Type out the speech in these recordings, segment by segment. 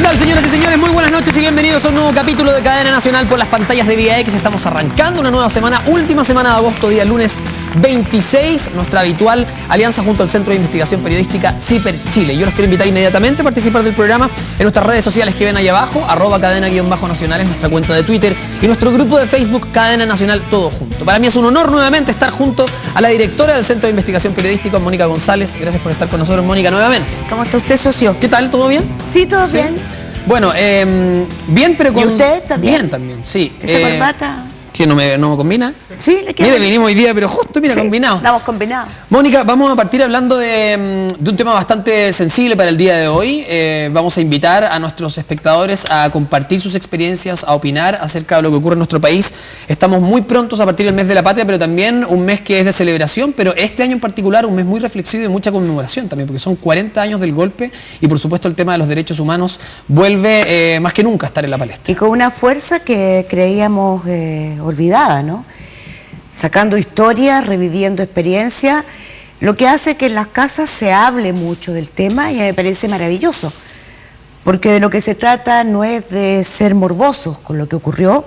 tal, señoras y señores? Muy buenas noches y bienvenidos a un nuevo capítulo de Cadena Nacional por las pantallas de Vía X. Estamos arrancando una nueva semana, última semana de agosto, día lunes 26, nuestra habitual alianza junto al Centro de Investigación Periodística CIPER Chile. Yo los quiero invitar inmediatamente a participar del programa en nuestras redes sociales que ven ahí abajo, @cadena_nacional es nuestra cuenta de Twitter y nuestro grupo de Facebook Cadena Nacional, todo junto. Para mí es un honor nuevamente estar junto a la directora del Centro de Investigación Periodística, Mónica González. Gracias por estar con nosotros, Mónica, nuevamente. ¿Cómo está usted, socio? ¿Qué tal? ¿Todo bien? Sí, todo bien. Bueno, bien, pero con... ¿Y usted también? Bien también, sí. ¿Esa corbata? ¿Que no me combina? Sí, le queda. Mire, vinimos hoy día, pero justo, mira, sí, combinado. Estamos combinados. Mónica, vamos a partir hablando de un tema bastante sensible para el día de hoy. Vamos a invitar a nuestros espectadores a compartir sus experiencias, a opinar acerca de lo que ocurre en nuestro país. Estamos muy prontos a partir del mes de la patria, pero también un mes que es de celebración, pero este año en particular un mes muy reflexivo y de mucha conmemoración también, porque son 40 años del golpe y por supuesto el tema de los derechos humanos vuelve más que nunca a estar en la palestra. Y con una fuerza que creíamos olvidada, ¿no? Sacando historias, reviviendo experiencias, lo que hace que en las casas se hable mucho del tema y me parece maravilloso, porque de lo que se trata no es de ser morbosos con lo que ocurrió,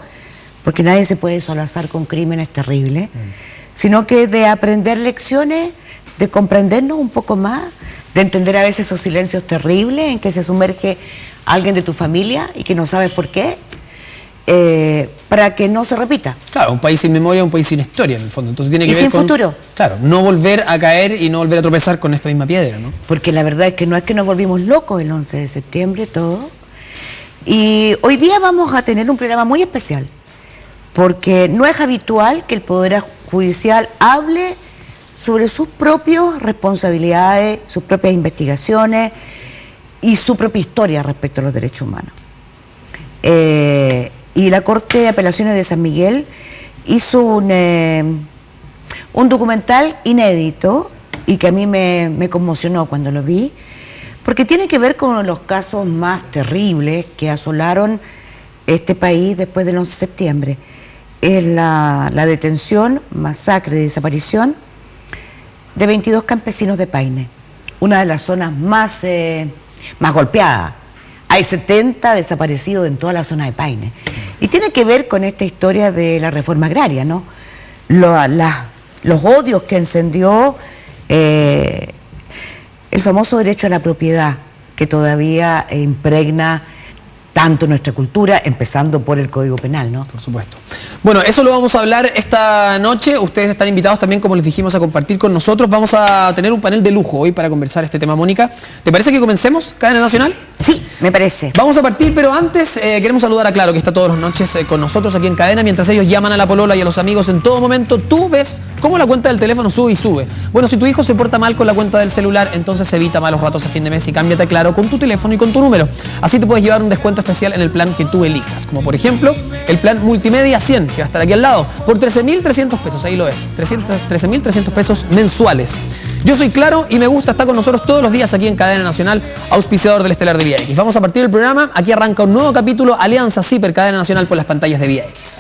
porque nadie se puede solazar con crímenes terribles, sino que de aprender lecciones, de comprendernos un poco más, de entender a veces esos silencios terribles en que se sumerge alguien de tu familia y que no sabes por qué, para que no se repita. Claro, un país sin memoria, un país sin historia en el fondo. Entonces tiene que y ver sin con futuro. Claro, no volver a caer y no volver a tropezar con esta misma piedra, ¿no? Porque la verdad es que no es que nos volvimos locos el 11 de septiembre, todo. Y hoy día vamos a tener un programa muy especial, porque no es habitual que el Poder Judicial hable sobre sus propias responsabilidades, sus propias investigaciones y su propia historia respecto a los derechos humanos. Y la Corte de Apelaciones de San Miguel hizo un documental inédito y que a mí me conmocionó cuando lo vi, porque tiene que ver con uno de los casos más terribles que asolaron este país después del 11 de septiembre. Es la detención, masacre y desaparición de 22 campesinos de Paine, una de las zonas más golpeadas. Hay 70 desaparecidos en toda la zona de Paine. Y tiene que ver con esta historia de la reforma agraria, ¿no? Los odios que encendió el famoso derecho a la propiedad, que todavía impregna tanto nuestra cultura, empezando por el Código Penal, ¿no? Por supuesto. Bueno, eso lo vamos a hablar esta noche. Ustedes están invitados también, como les dijimos, a compartir con nosotros. Vamos a tener un panel de lujo hoy para conversar este tema, Mónica. ¿Te parece que comencemos, Cadena Nacional? Sí, me parece. Vamos a partir, pero antes queremos saludar a Claro, que está todas las noches con nosotros aquí en Cadena, mientras ellos llaman a la polola y a los amigos en todo momento. Tú ves cómo la cuenta del teléfono sube y sube. Bueno, si tu hijo se porta mal con la cuenta del celular, entonces evita malos ratos a fin de mes y cámbiate a Claro con tu teléfono y con tu número. Así te puedes llevar un descuento especial en el plan que tú elijas, como por ejemplo el plan Multimedia 100, que va a estar aquí al lado, por 13.300 pesos, ahí lo ves, 13.300 pesos mensuales. Yo soy Claro y me gusta estar con nosotros todos los días aquí en Cadena Nacional, auspiciador del Estelar de Vía X. Vamos a partir del programa, aquí arranca un nuevo capítulo, Alianza CIPER, Cadena Nacional por las pantallas de Vía X.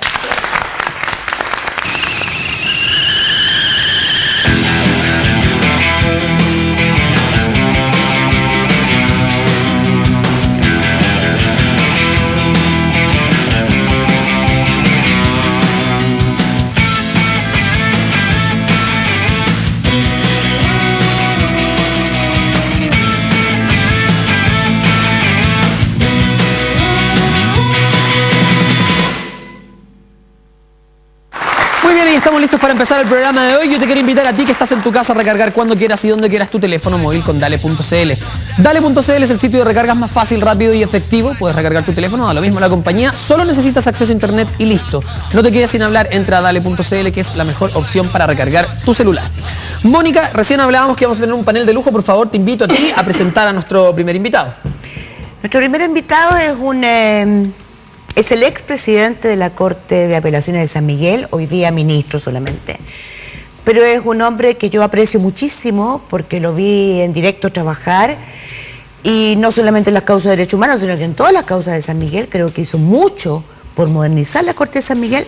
Estamos listos para empezar el programa de hoy. Yo te quiero invitar a ti que estás en tu casa a recargar cuando quieras y donde quieras tu teléfono móvil con Dale.cl. Dale.cl es el sitio de recargas más fácil, rápido y efectivo. Puedes recargar tu teléfono, a lo mismo la compañía. Solo necesitas acceso a internet y listo. No te quedes sin hablar, entra a Dale.cl, que es la mejor opción para recargar tu celular. Mónica, recién hablábamos que vamos a tener un panel de lujo. Por favor, te invito a ti a presentar a nuestro primer invitado. Nuestro primer invitado es el expresidente de la Corte de Apelaciones de San Miguel, hoy día ministro solamente. Pero es un hombre que yo aprecio muchísimo porque lo vi en directo trabajar, y no solamente en las causas de derechos humanos, sino que en todas las causas de San Miguel. Creo que hizo mucho por modernizar la Corte de San Miguel.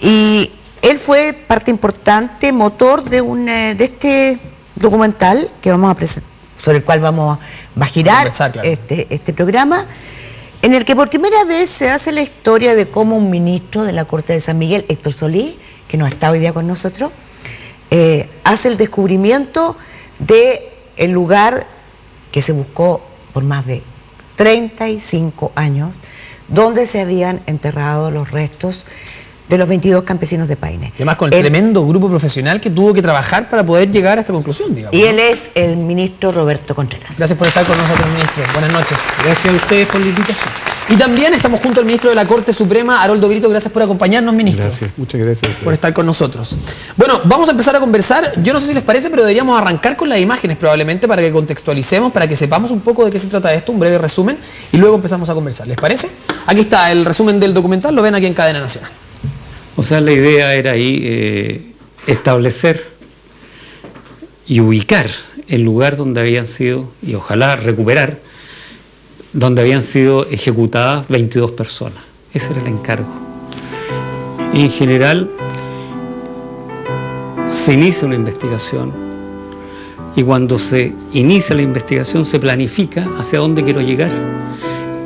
Y él fue parte importante, motor de este documental que vamos a presentar, sobre el cual vamos a girar, claro, este programa. en el que por primera vez se hace la historia de cómo un ministro de la Corte de San Miguel, Héctor Solís, que no está hoy día con nosotros, hace el descubrimiento del lugar que se buscó por más de 35 años, donde se habían enterrado los restos de los 22 campesinos de Paine. Además, con el tremendo grupo profesional que tuvo que trabajar para poder llegar a esta conclusión, digamos. Y él es el ministro Roberto Contreras. Gracias por estar con nosotros, ministro. Buenas noches. Gracias a ustedes por la invitación. Y también estamos junto al ministro de la Corte Suprema, Haroldo Brito. Gracias por acompañarnos, ministro. Gracias, muchas gracias a ustedes por estar con nosotros. Bueno, vamos a empezar a conversar. Yo no sé si les parece, pero deberíamos arrancar con las imágenes probablemente para que contextualicemos, para que sepamos un poco de qué se trata esto, un breve resumen, y luego empezamos a conversar. ¿Les parece? Aquí está el resumen del documental, lo ven aquí en Cadena Nacional. O sea, la idea era ahí establecer y ubicar el lugar donde habían sido, y ojalá recuperar, donde habían sido ejecutadas 22 personas. Ese era el encargo. Y en general se inicia una investigación y cuando se inicia la investigación se planifica hacia dónde quiero llegar,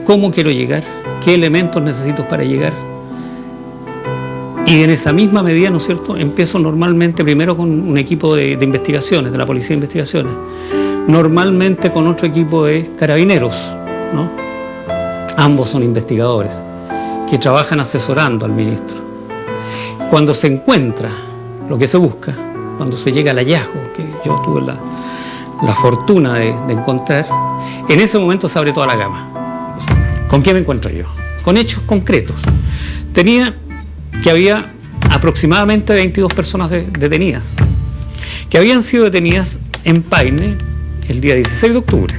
cómo quiero llegar, qué elementos necesito para llegar. Y en esa misma medida, ¿no es cierto?, empiezo normalmente primero con un equipo de investigaciones, de la Policía de Investigaciones, normalmente con otro equipo de carabineros, ¿no? Ambos son investigadores, que trabajan asesorando al ministro. Cuando se encuentra lo que se busca, cuando se llega al hallazgo, que yo tuve la fortuna de encontrar, en ese momento se abre toda la gama. O sea, ¿con qué me encuentro yo? Con hechos concretos. Tenía que había aproximadamente 22 personas detenidas, que habían sido detenidas en Paine el día 16 de octubre,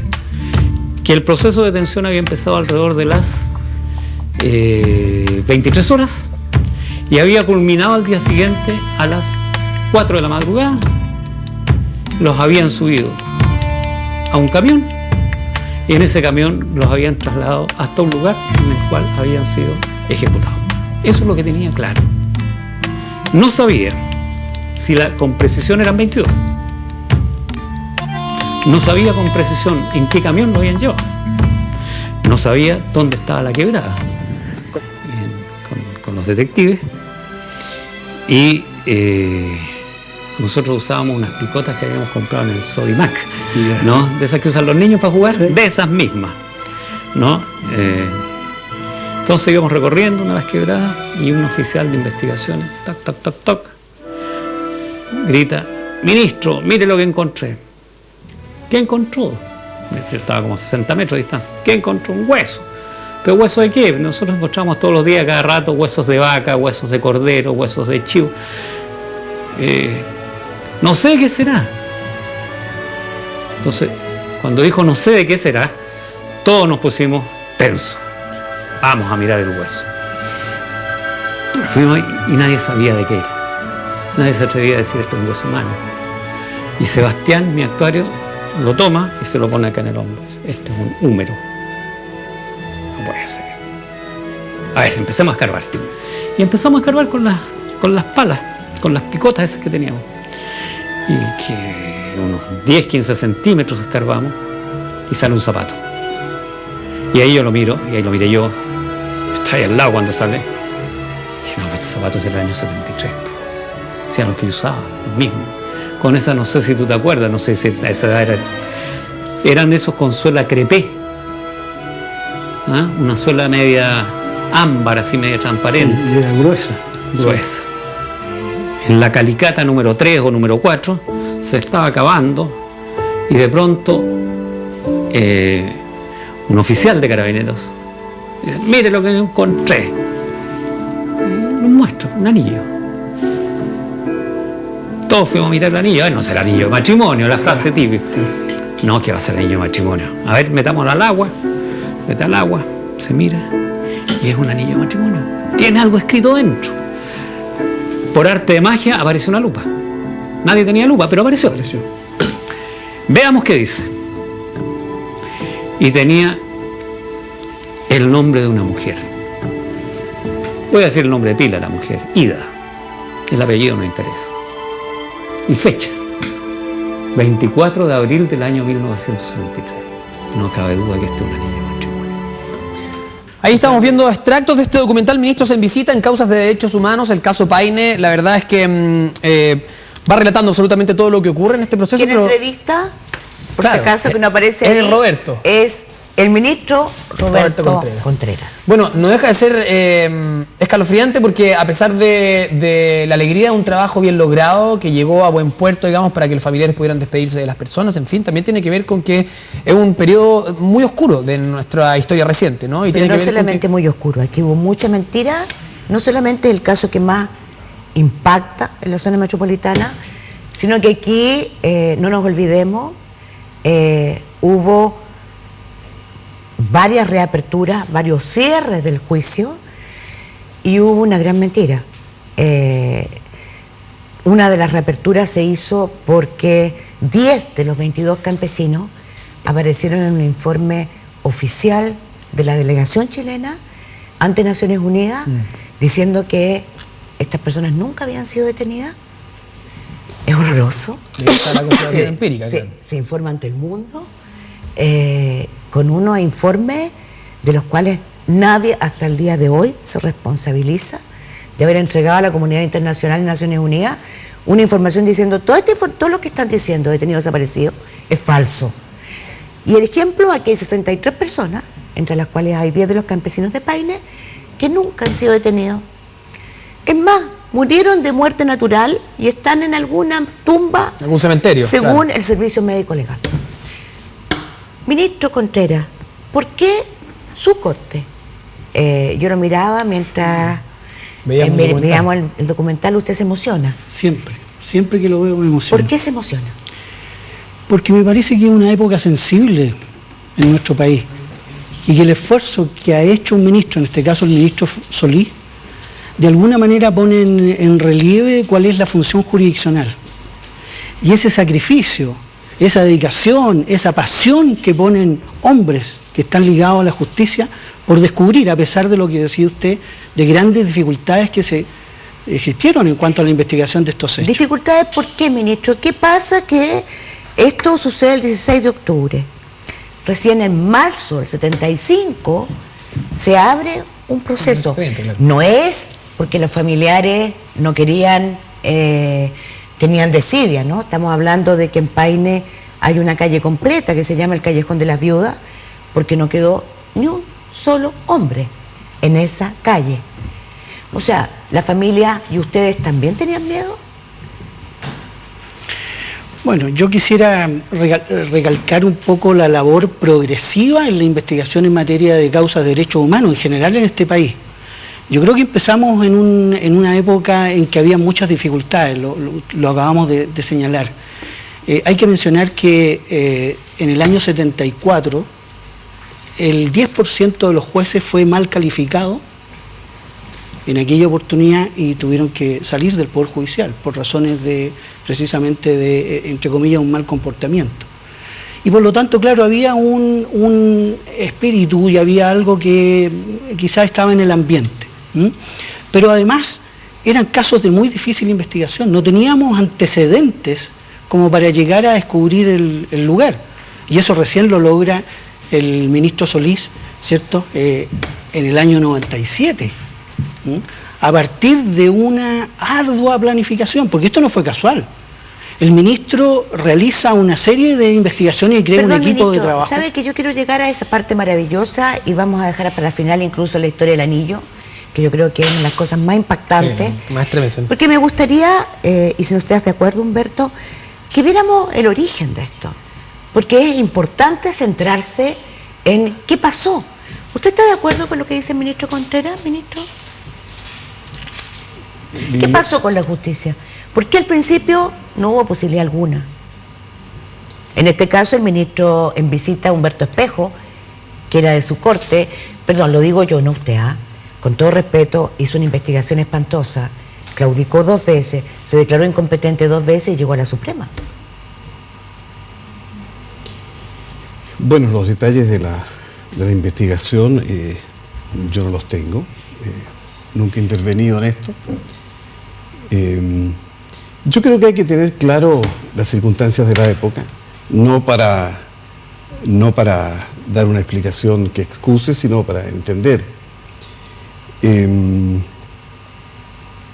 que el proceso de detención había empezado alrededor de las 23 horas y había culminado al día siguiente a las 4 de la madrugada. Los habían subido a un camión y en ese camión los habían trasladado hasta un lugar en el cual habían sido ejecutados. Eso es lo que tenía claro. No sabía si con precisión eran 22. No sabía con precisión en qué camión lo habían llevado. No sabía dónde estaba la quebrada. Con los detectives. Y nosotros usábamos unas picotas que habíamos comprado en el Sodimac, ¿no? De esas que usan los niños para jugar, sí. De esas mismas, ¿no? Entonces íbamos recorriendo una de las quebradas y un oficial de investigaciones, toc, toc, toc, toc, grita: ministro, mire lo que encontré. ¿Qué encontró? Yo estaba como a 60 metros de distancia. ¿Qué encontró? Un hueso. ¿Pero hueso de qué? Nosotros encontramos todos los días, cada rato, huesos de vaca, huesos de cordero, huesos de chivo. No sé qué será. Entonces, cuando dijo no sé de qué será, todos nos pusimos tensos. Vamos a mirar el hueso. Fuimos y nadie sabía de qué era. Nadie se atrevía a decir esto es un hueso humano. Y Sebastián, mi actuario, lo toma y se lo pone acá en el hombro. Este es un húmero. No puede ser. A ver, empecemos a escarbar. Y empezamos a escarbar con las palas, con las picotas esas que teníamos. Y que unos 10, 15 centímetros escarbamos y sale un zapato. Y ahí yo lo miro, y ahí lo miré yo. Está ahí al lado cuando sale. Y dije, no, estos zapatos del año 73. O sea, los que yo usaba, los mismos. Con esa, no sé si tú te acuerdas, no sé si a esa edad eran esos con suela crepé. ¿Ah? Una suela media ámbar, así media transparente. Sí, y era gruesa. Gruesa. En la calicata número 3 o número 4 se estaba acabando y de pronto un oficial de carabineros dice: mire lo que encontré. Y nos muestra un anillo. Todos fuimos a mirar el anillo. No será anillo de matrimonio, la frase típica. No, que va a ser anillo de matrimonio. A ver, metámoslo al agua. Mete al agua, se mira y es un anillo de matrimonio. Tiene algo escrito dentro. Por arte de magia apareció una lupa. Nadie tenía lupa, pero apareció. Veamos qué dice. Y tenía el nombre de una mujer. Voy a decir el nombre de pila de la mujer: Ida. El apellido no interesa. Y fecha: 24 de abril del año 1963. No cabe duda que este es un anillo de matrimonio. Ahí estamos viendo extractos de este documental, Ministros en Visita en Causas de Derechos Humanos, el caso Paine. La verdad es que va relatando absolutamente todo lo que ocurre en este proceso. ¿Quién entrevista? Por claro, si acaso que no aparece es ahí, Roberto. Es el ministro Roberto Contreras. Bueno, no deja de ser escalofriante porque a pesar de la alegría de un trabajo bien logrado, que llegó a buen puerto, digamos, para que los familiares pudieran despedirse de las personas, en fin, también tiene que ver con que es un periodo muy oscuro de nuestra historia reciente, ¿no? Y Pero tiene no que ver solamente muy oscuro, aquí hubo mucha mentira, no solamente el caso que más impacta en la zona metropolitana, sino que aquí, no nos olvidemos, hubo varias reaperturas, varios cierres del juicio y hubo una gran mentira. Una de las reaperturas se hizo porque 10 de los 22 campesinos aparecieron en un informe oficial de la delegación chilena ante Naciones Unidas diciendo que estas personas nunca habían sido detenidas. Es horroroso. está la comprobación empírica, claro. Se informa ante el mundo con unos informes de los cuales nadie hasta el día de hoy se responsabiliza de haber entregado a la comunidad internacional y Naciones Unidas una información diciendo todo lo que están diciendo detenidos desaparecidos es falso. Y el ejemplo, aquí hay 63 personas, entre las cuales hay 10 de los campesinos de Paine, que nunca han sido detenidos. Es más, murieron de muerte natural y están en alguna tumba, algún cementerio, según claro, el servicio médico legal. Ministro Contreras, ¿por qué su corte? Yo lo miraba mientras veíamos el documental, usted se emociona. Siempre que lo veo me emociona. ¿Por qué se emociona? Porque me parece que es una época sensible en nuestro país y que el esfuerzo que ha hecho un ministro, en este caso el ministro Solís, de alguna manera pone en relieve cuál es la función jurisdiccional. Y ese sacrificio, esa dedicación, esa pasión que ponen hombres que están ligados a la justicia por descubrir, a pesar de lo que decía usted, de grandes dificultades que existieron en cuanto a la investigación de estos hechos. ¿Dificultades por qué, ministro? ¿Qué pasa que esto sucede el 16 de octubre? Recién en marzo del 75 se abre un proceso. Claro. No es porque los familiares no querían, tenían desidia, ¿no? Estamos hablando de que en Paine hay una calle completa que se llama el Callejón de las Viudas, porque no quedó ni un solo hombre en esa calle. O sea, la familia y ustedes también tenían miedo. Bueno, yo quisiera recalcar un poco la labor progresiva en la investigación en materia de causas de derechos humanos en general en este país. Yo creo que empezamos en una época en que había muchas dificultades, lo acabamos de señalar. Hay que mencionar que en el año 74 el 10% de los jueces fue mal calificado en aquella oportunidad y tuvieron que salir del Poder Judicial por razones precisamente de, entre comillas, un mal comportamiento. Y por lo tanto, claro, había un espíritu y había algo que quizás estaba en el ambiente. Pero además eran casos de muy difícil investigación, no teníamos antecedentes como para llegar a descubrir el lugar. Y eso recién lo logra el ministro Solís, ¿cierto?, en el año 97. A partir de una ardua planificación, porque esto no fue casual. El ministro realiza una serie de investigaciones y crea un equipo de trabajo. ¿Sabe que yo quiero llegar a esa parte maravillosa y vamos a dejar para el final incluso la historia del anillo, que yo creo que es una de las cosas más impactantes? Sí, más estremecen. Porque me gustaría, y si no estás de acuerdo, Humberto, que viéramos el origen de esto. Porque es importante centrarse en qué pasó. ¿Usted está de acuerdo con lo que dice el ministro Contreras, ministro? ¿Qué pasó con la justicia? ¿Por qué al principio no hubo posibilidad alguna? En este caso, el ministro en visita, Humberto Espejo, que era de su corte, perdón, lo digo yo, no usted, con todo respeto, hizo una investigación espantosa, claudicó 2 veces, se declaró incompetente 2 veces y llegó a la Suprema. Bueno, los detalles de la investigación yo no los tengo, nunca he intervenido en esto. Yo creo que hay que tener claro las circunstancias de la época, no para dar una explicación que excuse, sino para entender.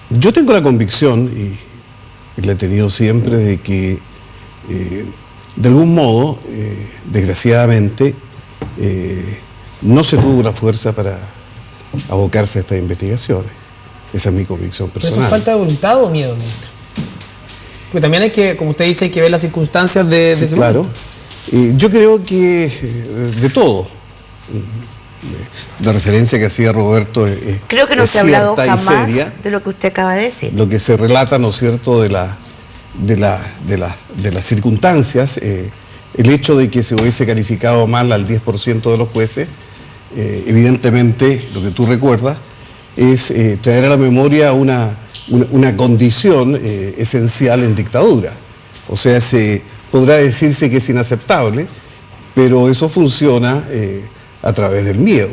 Yo tengo la convicción, y la he tenido siempre, de que de algún modo, desgraciadamente, no se tuvo la fuerza para abocarse a estas investigaciones. Esa es mi convicción personal. ¿Pero eso es falta de voluntad o miedo, ministro? Porque también hay que, como usted dice, hay que ver las circunstancias de ese claro. momento. Yo creo que de todo. La referencia que hacía Roberto creo que no es se ha hablado cierta y jamás seria. de lo que usted acaba de decir. Lo que se relata, ¿no es cierto?, de las circunstancias, el hecho de que se hubiese calificado mal al 10% de los jueces, evidentemente, lo que tú recuerdas, es traer a la memoria una condición esencial en dictadura. O sea, podrá decirse que es inaceptable, pero eso funciona a través del miedo.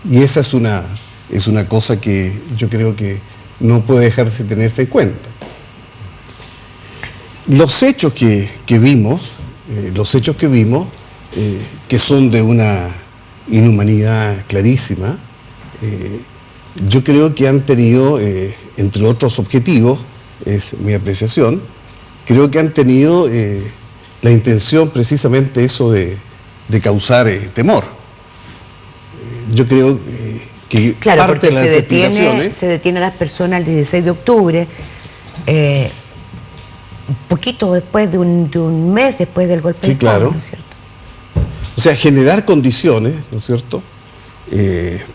Y esa es una cosa que yo creo que no puede dejarse tenerse en cuenta. Los hechos que vimos, que son de una inhumanidad clarísima, yo creo que han tenido, entre otros objetivos, es mi apreciación, creo que han tenido la intención precisamente eso de causar temor. Yo creo que claro, parte de las explicaciones... se detiene a las personas el 16 de octubre, un poquito después de un mes después del golpe de Estado, claro. ¿no es cierto? O sea, generar condiciones, ¿no es cierto?,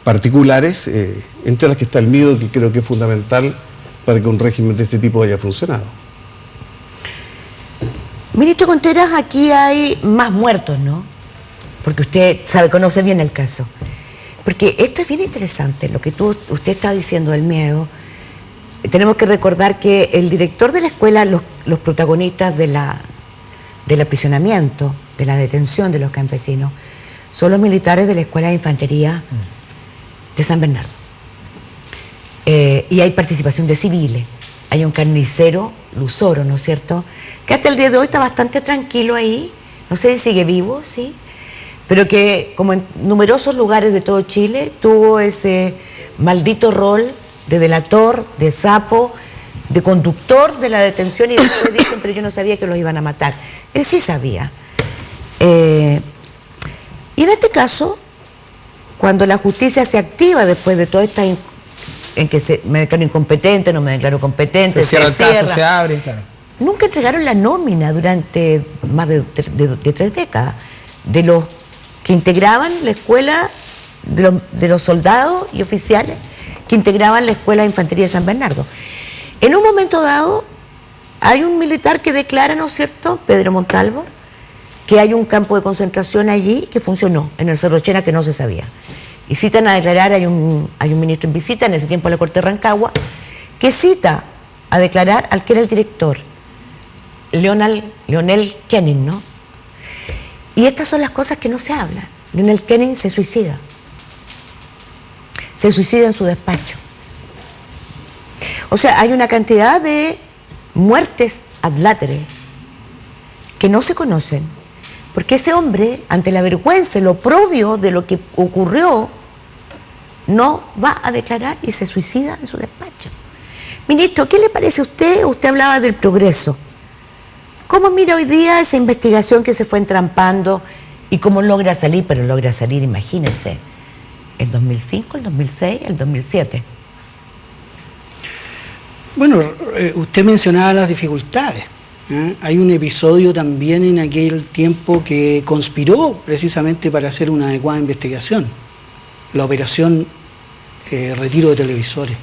particulares, entre las que está el miedo, que creo que es fundamental para que un régimen de este tipo haya funcionado. Ministro Contreras, aquí hay más muertos, ¿no? Porque usted conoce bien el caso. Porque esto es bien interesante, lo que usted está diciendo del miedo. Tenemos que recordar que el director de la escuela, los protagonistas del aprisionamiento, de la detención de los campesinos, son los militares de la Escuela de Infantería de San Bernardo. Y hay participación de civiles. Hay un carnicero, Luzoro, ¿no es cierto?, que hasta el día de hoy está bastante tranquilo ahí, no sé si sigue vivo, sí, pero que, como en numerosos lugares de todo Chile, tuvo ese maldito rol de delator, de sapo, de conductor de la detención, y después dicen, pero yo no sabía que los iban a matar. Él sí sabía. Y en este caso, cuando la justicia se activa después de toda esta en que me declaro incompetente, no me declaro competente, se cierra el caso, se abre, claro. Nunca entregaron la nómina durante más de 3 décadas de los que integraban la escuela, de los soldados y oficiales que integraban la Escuela de Infantería de San Bernardo. En un momento dado, hay un militar que declara, ¿no es cierto?, Pedro Montalvo, que hay un campo de concentración allí que funcionó, en el Cerro Chena, que no se sabía. Y citan a declarar, hay un ministro en visita, en ese tiempo a la Corte de Rancagua, que cita a declarar al que era el director, Leonel Kenning, ¿no? Y estas son las cosas que no se hablan. Leonel Kenning se suicida. Se suicida en su despacho. O sea, hay una cantidad de muertes ad latere que no se conocen, porque ese hombre, ante la vergüenza, el oprobio de lo que ocurrió, no va a declarar y se suicida en su despacho. Ministro, ¿qué le parece a usted? Usted hablaba del progreso. ¿Cómo mira hoy día esa investigación que se fue entrampando y cómo logra salir? Pero logra salir, imagínense, el 2005, el 2006, el 2007. Bueno, usted mencionaba las dificultades. Hay un episodio también en aquel tiempo que conspiró precisamente para hacer una adecuada investigación, la operación retiro de televisores.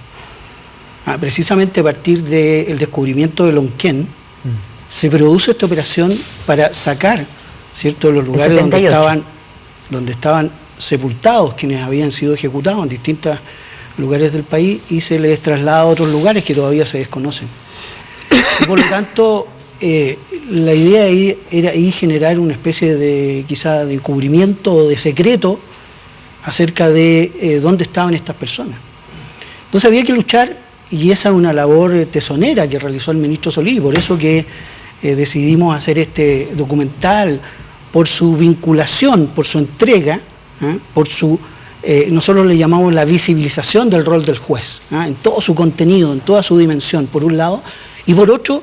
Precisamente a partir del descubrimiento de Lonquén, se produce esta operación para sacar, ¿cierto?, los lugares donde estaban sepultados quienes habían sido ejecutados en distintos lugares del país, y se les traslada a otros lugares que todavía se desconocen. Y por lo tanto, la idea ahí era generar una especie de, quizá, de encubrimiento o de secreto acerca de dónde estaban estas personas. Entonces había que luchar, y esa es una labor tesonera que realizó el ministro Solís, por eso que decidimos hacer este documental por su vinculación, por su entrega, por su, nosotros le llamamos la visibilización del rol del juez, en todo su contenido, en toda su dimensión, por un lado, y por otro,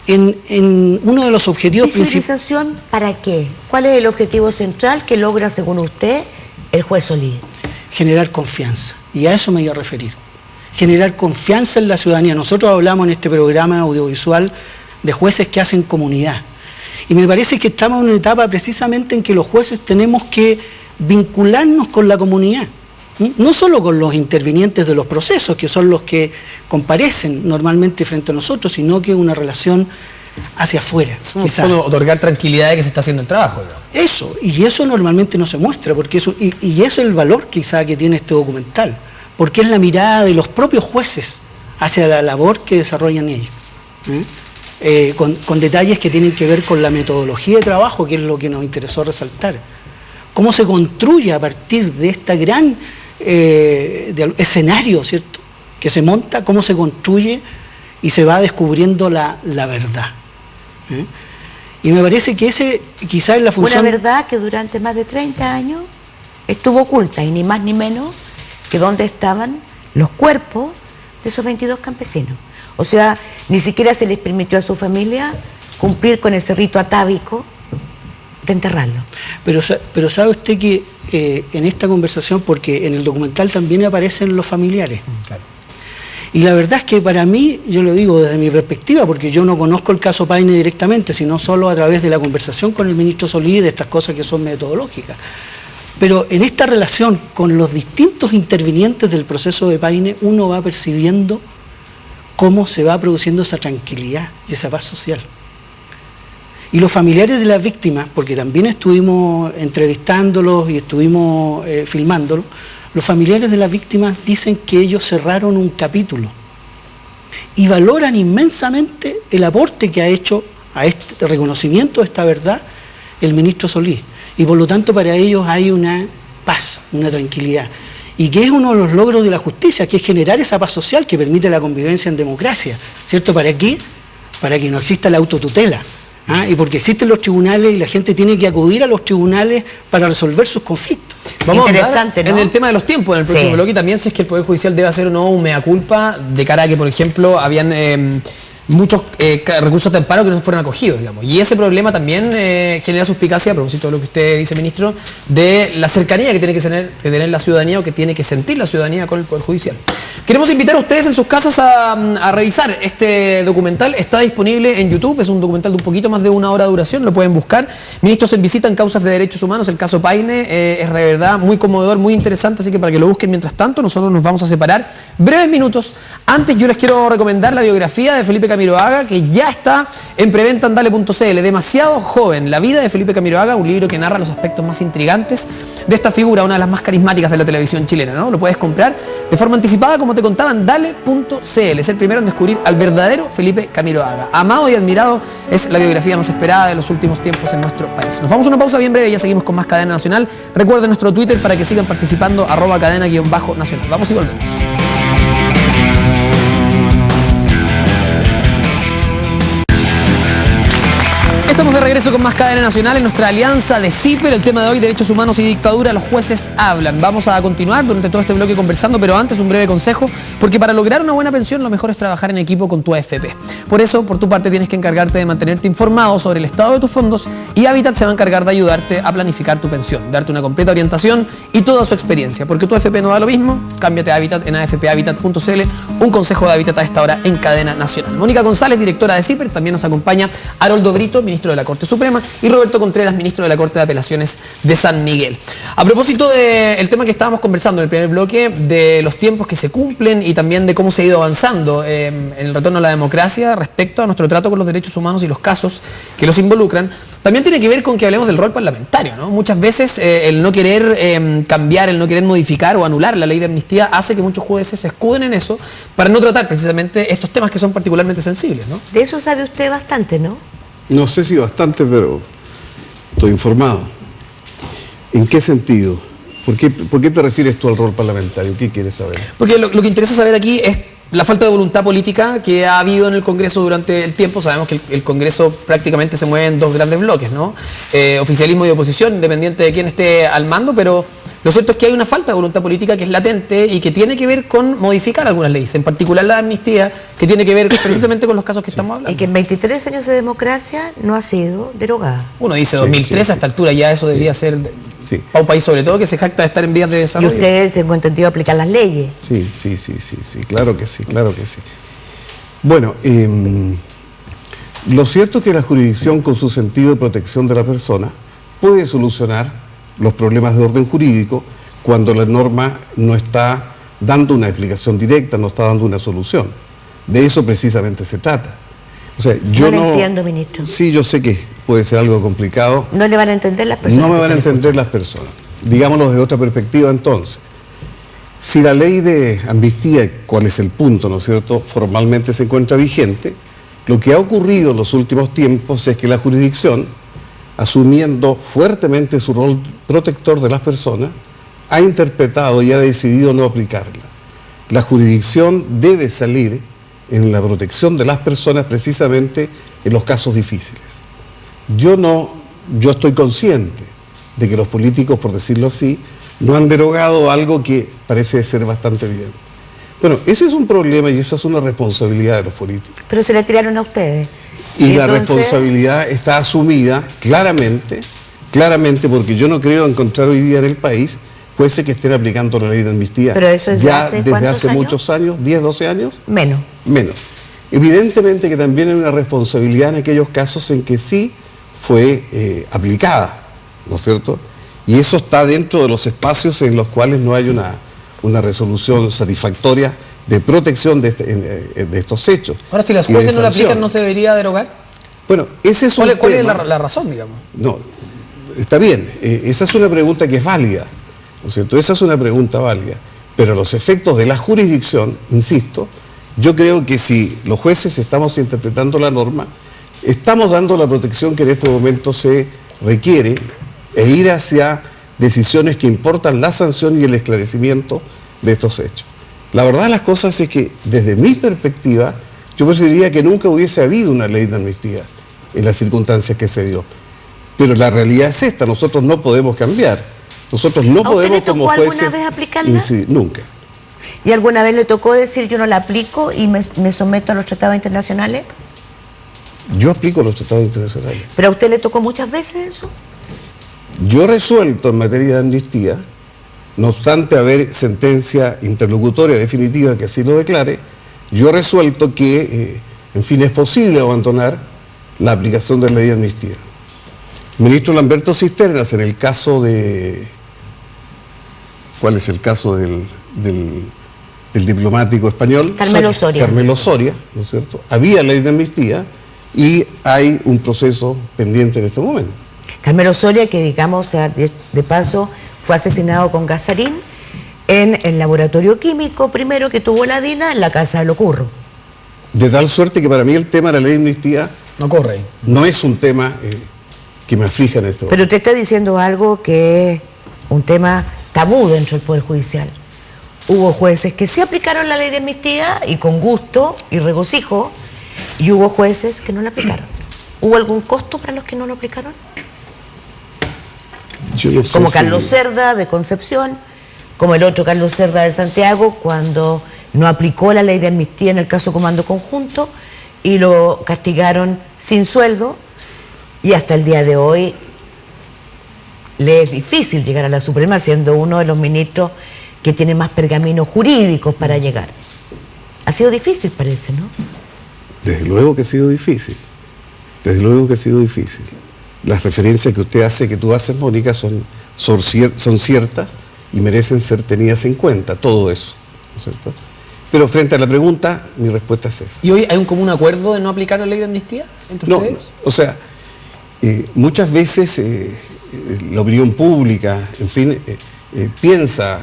en uno de los objetivos principales. ¿Visibilización para qué? ¿Cuál es el objetivo central que logra, según usted, el juez Solís? Generar confianza, y a eso me iba a referir. Generar confianza en la ciudadanía. Nosotros hablamos en este programa audiovisual de jueces que hacen comunidad. Y me parece que estamos en una etapa precisamente en que los jueces tenemos que vincularnos con la comunidad. No solo con los intervinientes de los procesos, que son los que comparecen normalmente frente a nosotros, sino que una relación hacia afuera. Solo otorgar tranquilidad de que se está haciendo el trabajo. ¿No? Eso, y eso normalmente no se muestra, porque eso, y eso es el valor quizá que tiene este documental, porque es la mirada de los propios jueces hacia la labor que desarrollan ellos. Con detalles que tienen que ver con la metodología de trabajo, que es lo que nos interesó resaltar. Cómo se construye a partir de esta gran escenario, ¿cierto?, que se monta, cómo se construye y se va descubriendo la verdad. Y me parece que ese quizás es la función... Una verdad que durante más de 30 años estuvo oculta, y ni más ni menos que dónde estaban los cuerpos de esos 22 campesinos. O sea, ni siquiera se les permitió a su familia cumplir con ese rito atávico de enterrarlo. Pero sabe usted que en esta conversación, porque en el documental también aparecen los familiares. Claro. Y la verdad es que para mí, yo lo digo desde mi perspectiva, porque yo no conozco el caso Paine directamente, sino solo a través de la conversación con el ministro Solís, de estas cosas que son metodológicas. Pero en esta relación con los distintos intervinientes del proceso de Paine, uno va percibiendo cómo se va produciendo esa tranquilidad y esa paz social. Y los familiares de las víctimas, porque también estuvimos entrevistándolos y estuvimos filmándolos, los familiares de las víctimas dicen que ellos cerraron un capítulo y valoran inmensamente el aporte que ha hecho a este reconocimiento de esta verdad el ministro Solís. Y por lo tanto para ellos hay una paz, una tranquilidad. Y que es uno de los logros de la justicia, que es generar esa paz social que permite la convivencia en democracia. ¿Cierto? ¿Para qué? Para que no exista la autotutela. Y porque existen los tribunales y la gente tiene que acudir a los tribunales para resolver sus conflictos. Vamos Interesante, a hablar ¿no? en el tema de los tiempos, en el próximo bloque, también si es que el Poder Judicial debe hacer o no un mea culpa de cara a que, por ejemplo, habían muchos recursos de amparo que no fueron acogidos, digamos. Y ese problema también genera suspicacia, a propósito de lo que usted dice, ministro, de la cercanía que tiene que tener la ciudadanía, o que tiene que sentir la ciudadanía con el Poder Judicial. Queremos invitar a ustedes en sus casas a revisar este documental. Está disponible en YouTube, es un documental de un poquito más de 1 hora de duración, lo pueden buscar. Ministros en visita en causas de derechos humanos, el caso Paine, es de verdad muy conmovedor, muy interesante, así que para que lo busquen. Mientras tanto, nosotros nos vamos a separar breves minutos. Antes yo les quiero recomendar la biografía de Felipe Camiroaga, que ya está en preventa en dale.cl. Demasiado joven, la vida de Felipe Camiroaga, un libro que narra los aspectos más intrigantes de esta figura, una de las más carismáticas de la televisión chilena, ¿no? Lo puedes comprar de forma anticipada, como te contaba, en dale.cl. Es el primero en descubrir al verdadero Felipe Camiroaga. Amado y admirado, es la biografía más esperada de los últimos tiempos en nuestro país. Nos vamos a una pausa bien breve y ya seguimos con más Cadena Nacional. Recuerden nuestro Twitter para que sigan participando, @cadena_nacional. Vamos y volvemos. Estamos de regreso con más Cadena Nacional en nuestra alianza de CIPER. El tema de hoy, derechos humanos y dictadura, los jueces hablan. Vamos a continuar durante todo este bloque conversando, pero antes un breve consejo, porque para lograr una buena pensión lo mejor es trabajar en equipo con tu AFP. Por eso, por tu parte, tienes que encargarte de mantenerte informado sobre el estado de tus fondos, y Habitat se va a encargar de ayudarte a planificar tu pensión, darte una completa orientación y toda su experiencia. Porque tu AFP no da lo mismo, cámbiate a Habitat en afphabitat.cl. Un consejo de Habitat a esta hora en Cadena Nacional. Mónica González, directora de CIPER, también nos acompaña Haroldo Brito, ministro de la Corte Suprema, y Roberto Contreras, ministro de la Corte de Apelaciones de San Miguel. A propósito del tema que estábamos conversando en el primer bloque, de los tiempos que se cumplen y también de cómo se ha ido avanzando en el retorno a la democracia respecto a nuestro trato con los derechos humanos y los casos que los involucran, también tiene que ver con que hablemos del rol parlamentario, ¿no? Muchas veces el no querer cambiar, el no querer modificar o anular la ley de amnistía hace que muchos jueces se escuden en eso para no tratar precisamente estos temas que son particularmente sensibles, ¿no? De eso sabe usted bastante, ¿no? No sé si bastante, pero estoy informado. ¿En qué sentido? ¿Por qué te refieres tú al rol parlamentario? ¿Qué quieres saber? Porque lo que interesa saber aquí es la falta de voluntad política que ha habido en el Congreso durante el tiempo. Sabemos que el Congreso prácticamente se mueve en dos grandes bloques, ¿no? Oficialismo y oposición, independiente de quién esté al mando, pero lo cierto es que hay una falta de voluntad política que es latente y que tiene que ver con modificar algunas leyes, en particular la amnistía, que tiene que ver precisamente con los casos que estamos hablando. Y que en 23 años de democracia no ha sido derogada. Uno dice 2003 a esta altura, ya eso debería ser para un país sobre todo que se jacta de estar en vías de Y desarrollo. ustedes se han entendido aplicar las leyes. Sí, claro que sí, claro que sí. Bueno, lo cierto es que la jurisdicción, con su sentido de protección de la persona, puede solucionar los problemas de orden jurídico cuando la norma no está dando una explicación directa, no está dando una solución. De eso precisamente se trata. O sea, yo no lo entiendo, ministro. Sí, yo sé que puede ser algo complicado. No le van a entender las personas. No me van a entender las personas. Digámoslo de otra perspectiva entonces. Si la ley de amnistía, ¿cuál es el punto, no es cierto?, formalmente se encuentra vigente, lo que ha ocurrido en los últimos tiempos es que la jurisdicción, asumiendo fuertemente su rol protector de las personas, ha interpretado y ha decidido no aplicarla. La jurisdicción debe salir en la protección de las personas precisamente en los casos difíciles. Yo estoy consciente de que los políticos, por decirlo así, no han derogado algo que parece ser bastante evidente. Bueno, ese es un problema y esa es una responsabilidad de los políticos. Pero se la tiraron a ustedes. Y la responsabilidad está asumida claramente, porque yo no creo encontrar hoy día en el país jueces que estén aplicando la ley de amnistía. Pero eso es ya hace desde hace años? muchos años, 10, 12 años. Menos. Evidentemente que también hay una responsabilidad en aquellos casos en que sí fue aplicada, ¿no es cierto? Y eso está dentro de los espacios en los cuales no hay una resolución satisfactoria de protección de estos hechos. Ahora, si las jueces no la aplican, ¿no se debería derogar? Bueno, ese es un tema. ¿Cuál es la razón, digamos? No, está bien, esa es una pregunta que es válida, ¿no es cierto? Esa es una pregunta válida, pero los efectos de la jurisdicción, insisto, yo creo que si los jueces estamos interpretando la norma, estamos dando la protección que en este momento se requiere e ir hacia decisiones que importan la sanción y el esclarecimiento de estos hechos. La verdad de las cosas es que, desde mi perspectiva, yo preferiría que nunca hubiese habido una ley de amnistía en las circunstancias que se dio. Pero la realidad es esta, nosotros no podemos cambiar. Nosotros no podemos como jueces... ¿A usted le tocó alguna vez aplicarla? Nunca. ¿Y alguna vez le tocó decir yo no la aplico y me someto a los tratados internacionales? Yo aplico los tratados internacionales. ¿Pero a usted le tocó muchas veces eso? Yo he resuelto en materia de amnistía, no obstante haber sentencia interlocutoria definitiva que así lo declare, yo he resuelto que, en fin, es posible abandonar la aplicación de la ley de amnistía. El ministro Lamberto Cisternas, en el caso de... ¿Cuál es el caso del diplomático español? Carmelo Soria. Carmelo Soria, ¿no es cierto? Había ley de amnistía y hay un proceso pendiente en este momento. Carmelo Soria, que digamos, de paso, fue asesinado con gasarín en el laboratorio químico primero que tuvo la DINA en la casa de Locurro. De tal suerte que para mí el tema de la ley de amnistía No corre ahí. no es un tema que me aflija en esto. Pero usted está diciendo algo que es un tema tabú dentro del Poder Judicial. Hubo jueces que sí aplicaron la ley de amnistía y con gusto y regocijo, y hubo jueces que no la aplicaron. ¿Hubo algún costo para los que no lo aplicaron? Yo no sé Como si- Carlos Cerda de Concepción, como el otro Carlos Cerda de Santiago, cuando no aplicó la ley de amnistía en el caso Comando Conjunto y lo castigaron sin sueldo, y hasta el día de hoy le es difícil llegar a la Suprema, siendo uno de los ministros que tiene más pergaminos jurídicos para llegar. Ha sido difícil, parece, ¿no? Desde luego que ha sido difícil. Desde luego que ha sido difícil. Las referencias que usted hace, que tú haces, Mónica, son ciertas y merecen ser tenidas en cuenta, todo eso, ¿no es cierto? Pero frente a la pregunta, mi respuesta es esa. ¿Y hoy hay un común acuerdo de no aplicar la ley de amnistía entre No, ustedes? o sea, muchas veces la opinión pública, en fin, piensa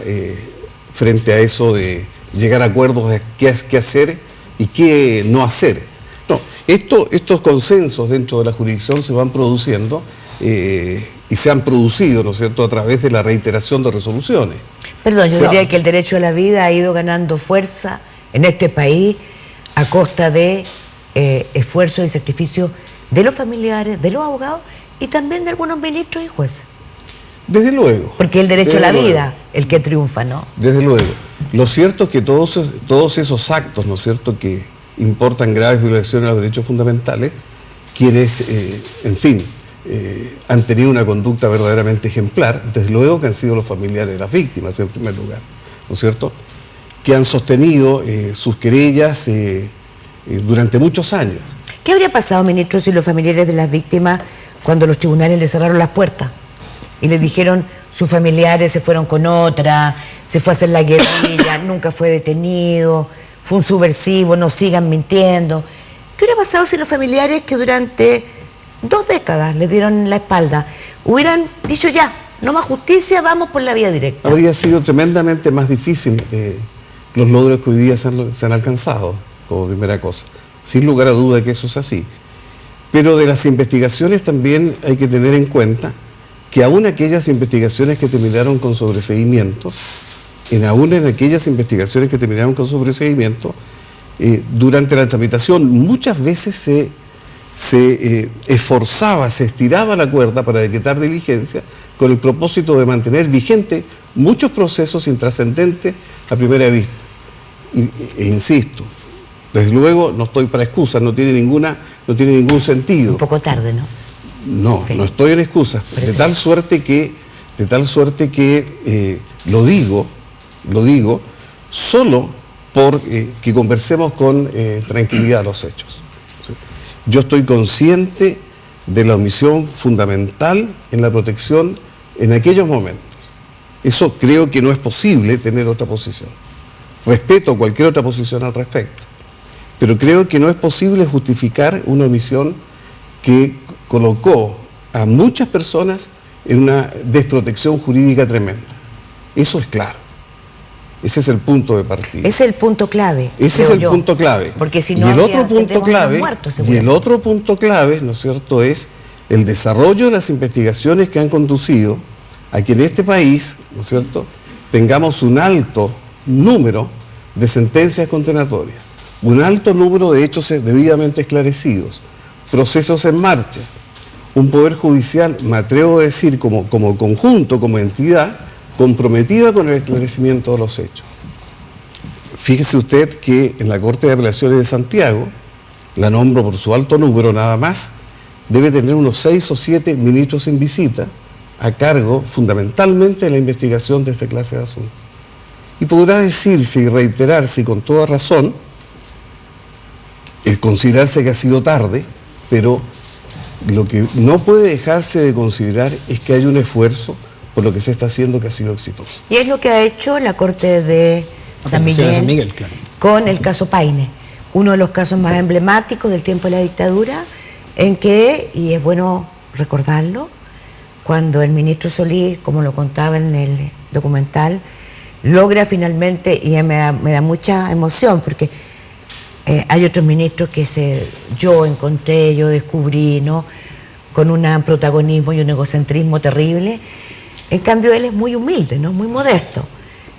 frente a eso de llegar a acuerdos de qué hacer y qué no hacer. No, estos consensos dentro de la jurisdicción se van produciendo y se han producido, ¿no es cierto?, a través de la reiteración de resoluciones. Perdón, yo O sea, diría que el derecho a la vida ha ido ganando fuerza en este país a costa de esfuerzo y sacrificio de los familiares, de los abogados y también de algunos ministros y jueces. Desde luego. Porque el derecho a la luego. vida, el que triunfa, ¿no? Desde luego. Lo cierto es que todos esos actos, ¿no es cierto?, que importan graves violaciones a los derechos fundamentales, quienes, en fin, han tenido una conducta verdaderamente ejemplar, desde luego que han sido los familiares de las víctimas, en primer lugar, ¿no es cierto?, que han sostenido sus querellas durante muchos años. ¿Qué habría pasado, ministro, si los familiares de las víctimas, cuando los tribunales les cerraron las puertas y les dijeron sus familiares se fueron con otra, se fue a hacer la guerrilla, nunca fue detenido, fue un subversivo, no sigan mintiendo? ¿Qué hubiera pasado si los familiares que durante 2 décadas les dieron la espalda hubieran dicho ya, no más justicia, vamos por la vía directa? Habría sido tremendamente más difícil los logros que hoy día se han alcanzado, como primera cosa. Sin lugar a duda que eso es así. Pero de las investigaciones también hay que tener en cuenta que aún aquellas investigaciones que terminaron con sobreseimiento, durante la tramitación muchas veces se esforzaba, se estiraba la cuerda para decretar diligencia con el propósito de mantener vigente muchos procesos intrascendentes a primera vista. E insisto, desde luego no estoy para excusas, no tiene ningún sentido. Un poco tarde, ¿no? No, Sí. no estoy en excusas, de tal suerte que lo digo solo por que conversemos con tranquilidad los hechos. ¿Sí? Yo estoy consciente de la omisión fundamental en la protección en aquellos momentos. Eso creo que no es posible tener otra posición. Respeto cualquier otra posición al respecto, pero creo que no es posible justificar una omisión que colocó a muchas personas en una desprotección jurídica tremenda. Eso es claro. Ese es el punto de partida. Ese es el punto clave. Ese es creo el yo. punto clave. Porque si no, y el otro habría- punto tendríamos clave, más muertos, y el seguramente. otro punto clave, ¿no es cierto?, es el desarrollo de las investigaciones que han conducido a que en este país, ¿no es cierto?, tengamos un alto número de sentencias condenatorias, un alto número de hechos debidamente esclarecidos, procesos en marcha, un poder judicial, me atrevo a decir, como conjunto, como entidad, comprometida con el esclarecimiento de los hechos. Fíjese usted que en la Corte de Apelaciones de Santiago, la nombro por su alto número nada más, debe tener unos 6 o 7 ministros en visita a cargo fundamentalmente de la investigación de esta clase de asuntos. Y podrá decirse y reiterarse y con toda razón, considerarse que ha sido tarde, pero lo que no puede dejarse de considerar es que hay un esfuerzo por lo que se está haciendo que ha sido exitoso. Y es lo que ha hecho la Corte de San Apelación Miguel, de San Miguel, claro. con el caso Paine, uno de los casos más emblemáticos del tiempo de la dictadura, en que, y es bueno recordarlo, cuando el ministro Solís, como lo contaba en el documental, logra finalmente, y me da mucha emoción, porque hay otros ministros que yo encontré, yo descubrí, ¿no?, con un protagonismo y un egocentrismo terrible. En cambio, él es muy humilde, ¿no?, muy modesto.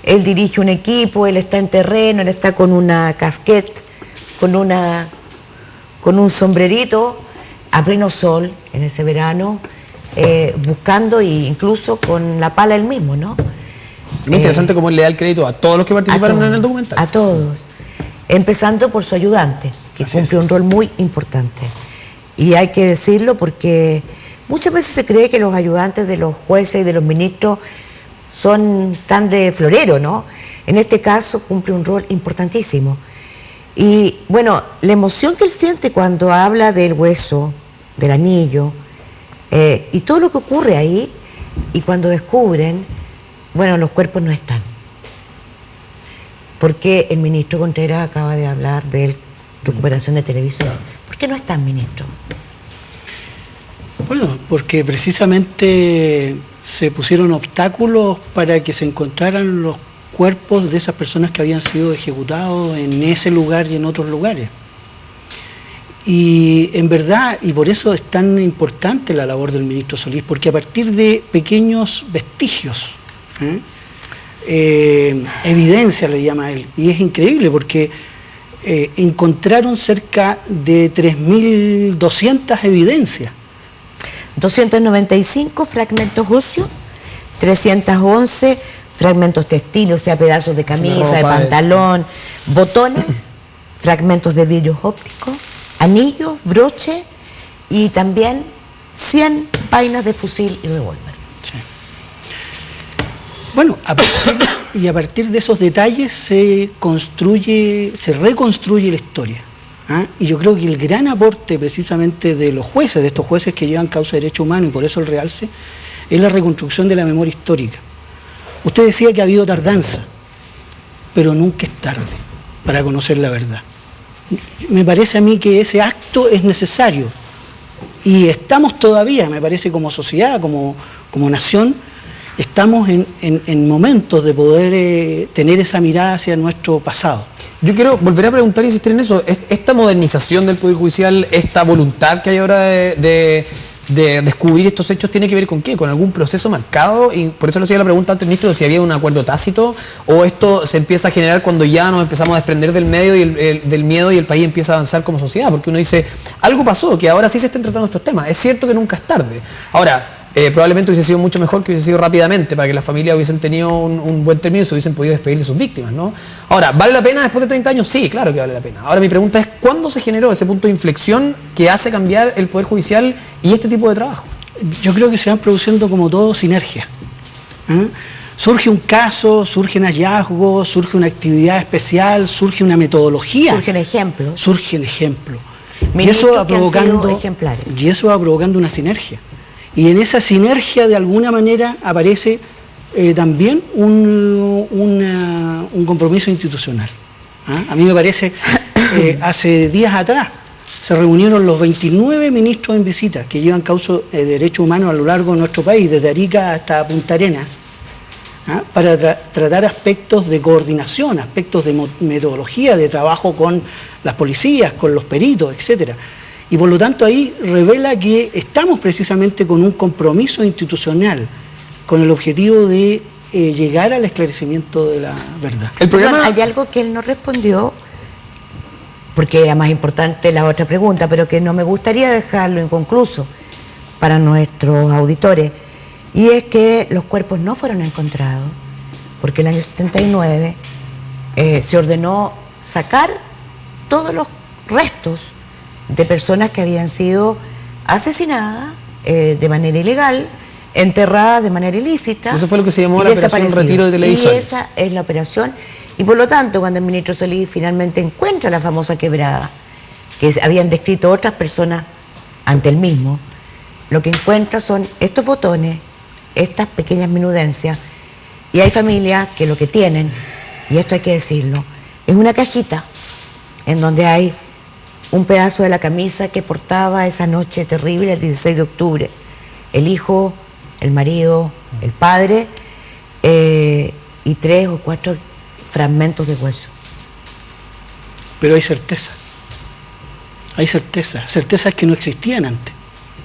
Él dirige un equipo, él está en terreno, él está con una casquette, con un sombrerito, a pleno sol, en ese verano, buscando e incluso con la pala él mismo, ¿no? Muy interesante cómo él le da el crédito a todos los que participaron en el documental. A todos. Empezando por su ayudante, que Así cumple es. un rol muy importante. Y hay que decirlo porque muchas veces se cree que los ayudantes de los jueces y de los ministros son tan de florero, ¿no? En este caso cumple un rol importantísimo. Y bueno, la emoción que él siente cuando habla del hueso, del anillo, y todo lo que ocurre ahí, y cuando descubren, bueno, los cuerpos no están. Porque el ministro Contreras acaba de hablar de recuperación de televisión. ¿Por qué no están, ministro? Bueno, porque precisamente se pusieron obstáculos para que se encontraran los cuerpos de esas personas que habían sido ejecutados en ese lugar y en otros lugares. Y en verdad, y por eso es tan importante la labor del ministro Solís, porque a partir de pequeños vestigios, evidencia, le llama él. Y es increíble porque encontraron cerca de 3.200 evidencias. 295 fragmentos óseos, 311 fragmentos textiles, o sea, pedazos de camisa, de pantalón, botones, fragmentos de vidrios ópticos, anillos, broches y también 100 vainas de fusil y revólver. Sí. Bueno, a partir de esos detalles se reconstruye la historia. ¿Ah? Y yo creo que el gran aporte precisamente de los jueces, de estos jueces que llevan causa de derechos humanos y por eso el realce, es la reconstrucción de la memoria histórica. Usted decía que ha habido tardanza, pero nunca es tarde para conocer la verdad. Me parece a mí que ese acto es necesario y estamos todavía, me parece, como sociedad, como nación, estamos en momentos de poder tener esa mirada hacia nuestro pasado. Yo quiero volver a preguntar e insistir en eso. Esta modernización del Poder Judicial, esta voluntad que hay ahora de descubrir estos hechos, ¿tiene que ver con qué? ¿Con algún proceso marcado? Y por eso le hacía la pregunta antes, ministro, de si había un acuerdo tácito o esto se empieza a generar cuando ya nos empezamos a desprender del medio y del miedo y el país empieza a avanzar como sociedad. Porque uno dice, algo pasó, que ahora sí se están tratando estos temas. Es cierto que nunca es tarde. Ahora, probablemente hubiese sido mucho mejor que hubiese sido rápidamente para que las familias hubiesen tenido un buen término y se hubiesen podido despedir de sus víctimas, ¿no? Ahora, ¿vale la pena después de 30 años? Sí, claro que vale la pena. Ahora mi pregunta es, ¿cuándo se generó ese punto de inflexión que hace cambiar el Poder Judicial y este tipo de trabajo? Yo creo que se van produciendo como todo sinergias. ¿Eh? Surge un caso, surgen hallazgos, surge una actividad especial, surge una metodología. Surgen ejemplos. Surgen ejemplos. Y eso va provocando una sinergia. Y en esa sinergia, de alguna manera, aparece también un compromiso institucional. ¿Ah? A mí me parece, hace días atrás, se reunieron los 29 ministros en visita que llevan causa de derechos humanos a lo largo de nuestro país, desde Arica hasta Punta Arenas, ¿ah? Para tratar aspectos de coordinación, aspectos de metodología, de trabajo con las policías, con los peritos, etcétera. Y por lo tanto ahí revela que estamos precisamente con un compromiso institucional, con el objetivo de llegar al esclarecimiento de la verdad. Hay algo que él no respondió, porque era más importante la otra pregunta, pero que no me gustaría dejarlo inconcluso para nuestros auditores, y es que los cuerpos no fueron encontrados, porque el año 79 se ordenó sacar todos los restos de personas que habían sido asesinadas de manera ilegal, enterradas de manera ilícita. Eso fue lo que se llamó la operación Retiro de Televisores. Y esa es la operación. Y por lo tanto, cuando el ministro Solís finalmente encuentra la famosa quebrada, que habían descrito otras personas ante él mismo, lo que encuentra son estos botones, estas pequeñas menudencias, y hay familias que lo que tienen, y esto hay que decirlo, es una cajita en donde hay un pedazo de la camisa que portaba esa noche terrible, el 16 de octubre, el hijo, el marido, el padre, y 3 o 4 fragmentos de hueso. Pero hay certeza. Hay certeza. Certezas que no existían antes.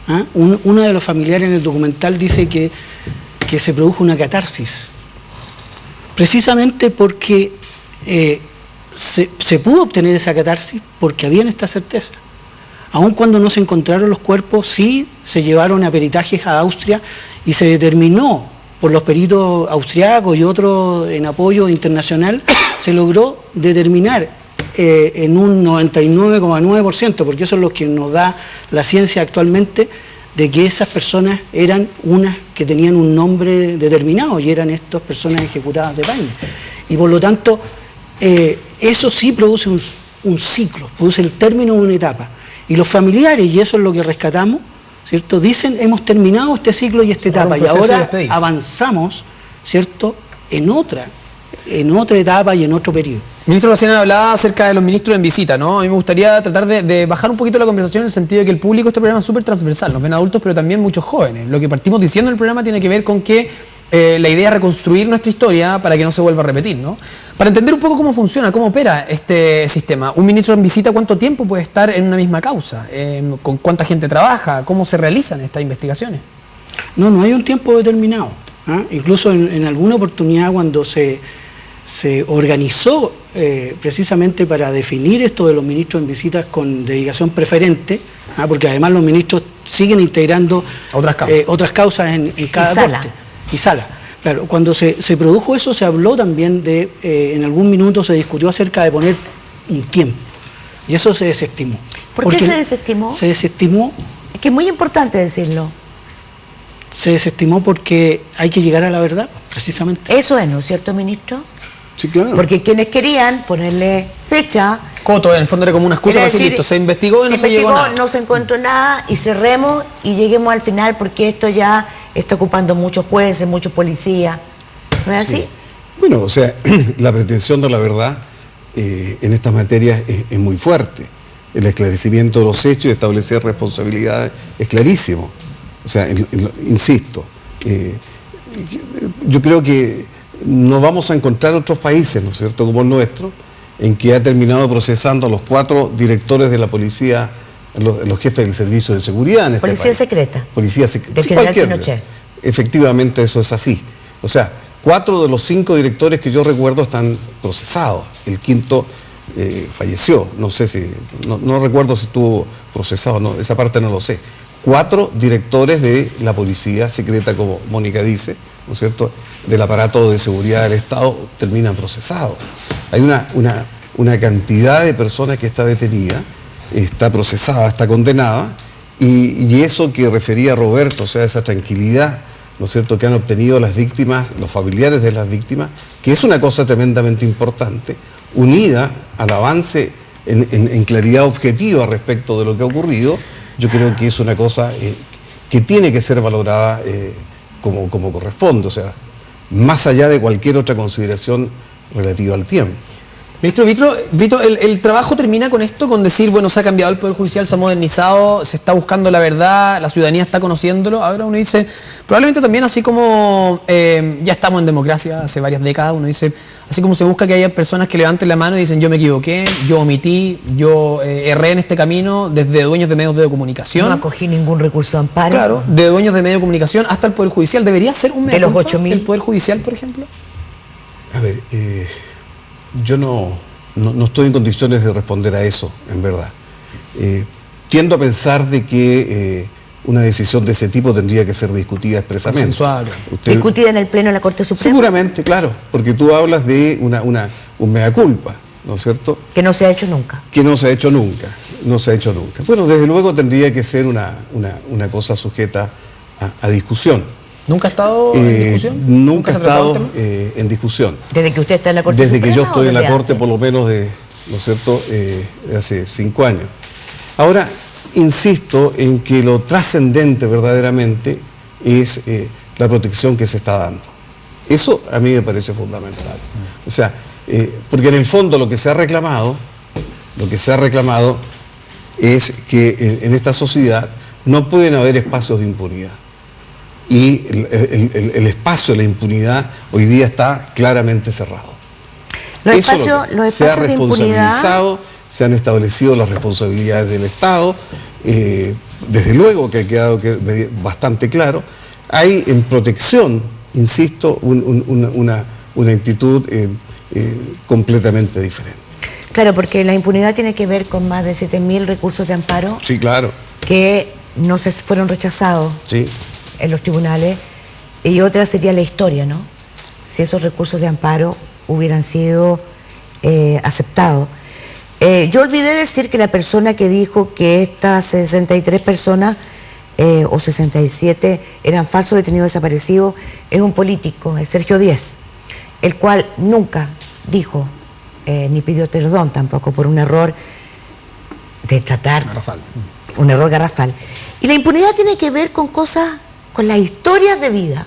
¿Ah? Uno de los familiares en el documental dice que se produjo una catarsis. Precisamente porque se pudo obtener esa catarsis porque habían esta certeza. Aun cuando no se encontraron los cuerpos, sí se llevaron a peritajes a Austria y se determinó por los peritos austriacos y otros en apoyo internacional, se logró determinar en un 99,9%, porque eso es lo que nos da la ciencia actualmente, de que esas personas eran unas que tenían un nombre determinado y eran estas personas ejecutadas de Paine. Y por lo tanto, eso sí produce un ciclo, produce el término de una etapa. Y los familiares, y eso es lo que rescatamos, ¿cierto? Dicen, hemos terminado este ciclo y esta etapa, y ahora avanzamos, ¿cierto?, en otra etapa y en otro periodo. Ministro, recién hablaba acerca de los ministros en visita, ¿no? A mí me gustaría tratar de bajar un poquito la conversación en el sentido de que el público, este programa es súper transversal, nos ven adultos, pero también muchos jóvenes. Lo que partimos diciendo en el programa tiene que ver con que la idea es reconstruir nuestra historia para que no se vuelva a repetir, ¿no? Para entender un poco cómo funciona, cómo opera este sistema. Un ministro en visita, ¿cuánto tiempo puede estar en una misma causa? ¿Con cuánta gente trabaja? ¿Cómo se realizan estas investigaciones? No hay un tiempo determinado. ¿ah? Incluso en alguna oportunidad cuando se organizó precisamente para definir esto de los ministros en visitas con dedicación preferente, porque además los ministros siguen integrando otras causas en cada corte y sala. Claro, cuando se produjo eso se habló también de, en algún minuto se discutió acerca de poner un tiempo y eso se desestimó. ¿Por qué se desestimó? Se desestimó. Es que es muy importante decirlo. Se desestimó porque hay que llegar a la verdad, precisamente. Eso es, ¿no es cierto, ministro? Sí, claro. Porque quienes querían ponerle fecha... Coto, en el fondo era como una excusa para decir, listo, se investigó y no se llegó a nada. No se encontró nada y cerremos y lleguemos al final porque esto ya está ocupando muchos jueces, muchos policías. ¿No es así? Bueno, o sea, la pretensión de la verdad en estas materias es muy fuerte. El esclarecimiento de los hechos y establecer responsabilidades es clarísimo. O sea, insisto, yo creo que no vamos a encontrar otros países, ¿no es cierto?, como el nuestro, en que ha terminado procesando a los 4 directores de la policía, los jefes del servicio de seguridad en este país. Policía secreta. Policía secreta. Del general Pinochet. Efectivamente, eso es así. O sea, 4 de los 5 directores que yo recuerdo están procesados. El 5º falleció. No sé si, no recuerdo si estuvo procesado, no, esa parte no lo sé. 4 directores de la policía secreta, como Mónica dice, ¿no es cierto?, del aparato de seguridad del Estado, terminan procesados. Hay una cantidad de personas que está detenida, está procesada, está condenada, y eso que refería Roberto, o sea, esa tranquilidad, ¿no es cierto?, que han obtenido las víctimas, los familiares de las víctimas, que es una cosa tremendamente importante, unida al avance en claridad objetiva respecto de lo que ha ocurrido. Yo creo que es una cosa que tiene que ser valorada como corresponde, o sea, más allá de cualquier otra consideración relativa al tiempo. Ministro Brito, el trabajo termina con esto, con decir, bueno, se ha cambiado el Poder Judicial, se ha modernizado, se está buscando la verdad, la ciudadanía está conociéndolo. Ahora uno dice, probablemente también así como ya estamos en democracia hace varias décadas, uno dice, así como se busca que haya personas que levanten la mano y dicen, yo me equivoqué, yo omití, yo erré en este camino, desde dueños de medios de comunicación. No acogí ningún recurso de amparo. Claro, de dueños de medios de comunicación hasta el Poder Judicial. ¿Debería ser un medio de los 8.000 el Poder Judicial, por ejemplo? A ver, yo no estoy en condiciones de responder a eso, en verdad. Tiendo a pensar de que una decisión de ese tipo tendría que ser discutida expresamente. Consensuable. Discutida en el Pleno de la Corte Suprema. Seguramente, claro, porque tú hablas de un mea culpa, ¿no es cierto? Que no se ha hecho nunca. Que no se ha hecho nunca, no se ha hecho nunca. Bueno, desde luego tendría que ser una cosa sujeta a discusión. ¿Nunca ha estado en discusión? Nunca ha estado en discusión. ¿Desde que usted está en la Corte Desde Suprema? que yo estoy en la Corte, antes? por lo menos ¿no es cierto?, de hace 5 años. Ahora, insisto en que lo trascendente verdaderamente es la protección que se está dando. Eso a mí me parece fundamental. O sea, porque en el fondo lo que se ha reclamado es que en esta sociedad no pueden haber espacios de impunidad. Y el espacio de la impunidad hoy día está claramente cerrado. Los espacios de impunidad... Se ha responsabilizado, se han establecido las responsabilidades del Estado, desde luego que ha quedado bastante claro. Hay en protección, insisto, una actitud completamente diferente. Claro, porque la impunidad tiene que ver con más de 7.000 recursos de amparo. Sí, claro. Que no se fueron rechazados. Sí. En los tribunales, y otra sería la historia, ¿no? Si esos recursos de amparo hubieran sido aceptados. Yo olvidé decir que la persona que dijo que estas 63 personas o 67 eran falsos detenidos desaparecidos es un político, es Sergio Díez, el cual nunca dijo ni pidió perdón tampoco por un error de tratar, un error garrafal. Y la impunidad tiene que ver con cosas, con las historias de vida.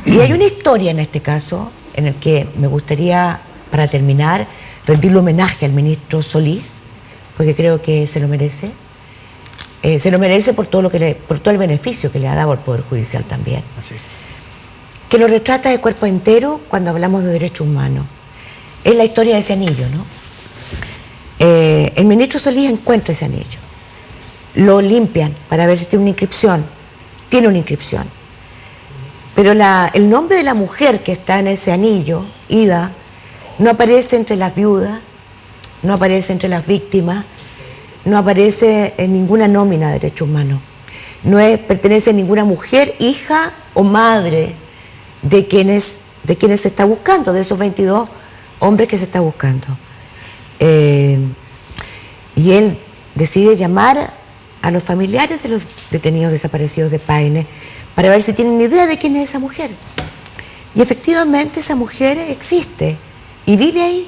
Y hay una historia en este caso en el que me gustaría, para terminar, rendirle homenaje al ministro Solís, porque creo que se lo merece. Se lo merece por todo el beneficio que le ha dado al Poder Judicial también. Así. Que lo retrata de cuerpo entero cuando hablamos de derechos humanos. Es la historia de ese anillo, ¿no? El ministro Solís encuentra ese anillo. Lo limpian para ver si tiene una inscripción. Tiene una inscripción. Pero el nombre de la mujer que está en ese anillo, Ida, no aparece entre las viudas, no aparece entre las víctimas, no aparece en ninguna nómina de derechos humanos. No pertenece a ninguna mujer, hija o madre de quienes se está buscando, de esos 22 hombres que se está buscando. Y él decide llamar a los familiares de los detenidos desaparecidos de Paine para ver si tienen idea de quién es esa mujer. Y efectivamente esa mujer existe y vive ahí.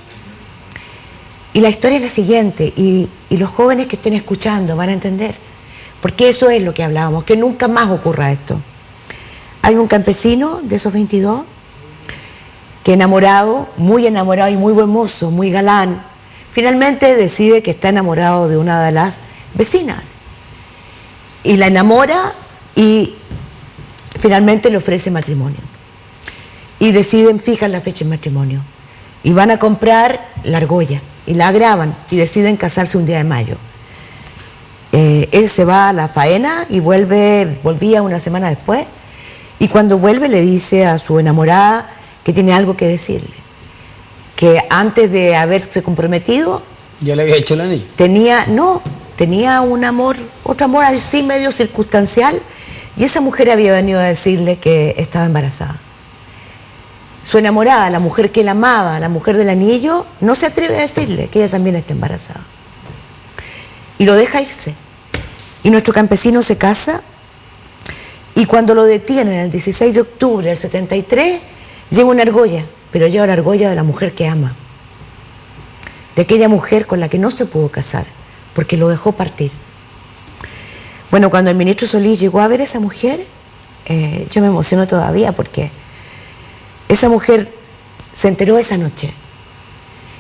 Y la historia es la siguiente, y los jóvenes que estén escuchando van a entender, porque eso es lo que hablábamos, que nunca más ocurra esto. Hay un campesino de esos 22 que enamorado y muy buen mozo, muy galán, finalmente decide que está enamorado de una de las vecinas. Y la enamora y finalmente le ofrece matrimonio. Y deciden, fijan la fecha de matrimonio. Y van a comprar la argolla. Y la graban y deciden casarse un día de mayo. Él se va a la faena y volvía una semana después. Y cuando vuelve le dice a su enamorada que tiene algo que decirle. Que antes de haberse comprometido... Ya le había hecho el anillo. Tenía un amor, otro amor así medio circunstancial. Y esa mujer había venido a decirle que estaba embarazada. Su enamorada, la mujer que él amaba, la mujer del anillo, no se atreve a decirle que ella también está embarazada. Y lo deja irse. Y nuestro campesino se casa, y cuando lo detienen el 16 de octubre del 73, lleva una argolla, pero lleva la argolla de la mujer que ama. De aquella mujer con la que no se pudo casar, porque lo dejó partir. Bueno, cuando el ministro Solís llegó a ver a esa mujer, yo me emociono todavía porque... Esa mujer se enteró esa noche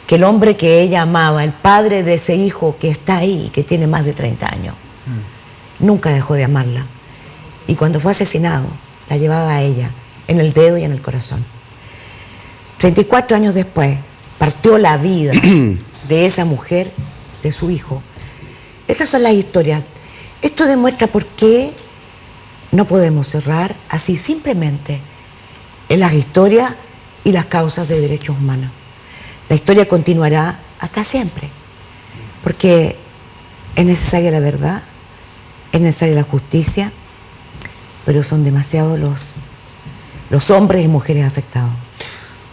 que el hombre que ella amaba, el padre de ese hijo que está ahí, que tiene más de 30 años, nunca dejó de amarla. Y cuando fue asesinado, la llevaba a ella en el dedo y en el corazón. 34 años después, partió la vida de esa mujer, de su hijo. Estas son las historias. Esto demuestra por qué no podemos cerrar así simplemente en las historias y las causas de derechos humanos. La historia continuará hasta siempre, porque es necesaria la verdad, es necesaria la justicia, pero son demasiados los hombres y mujeres afectados.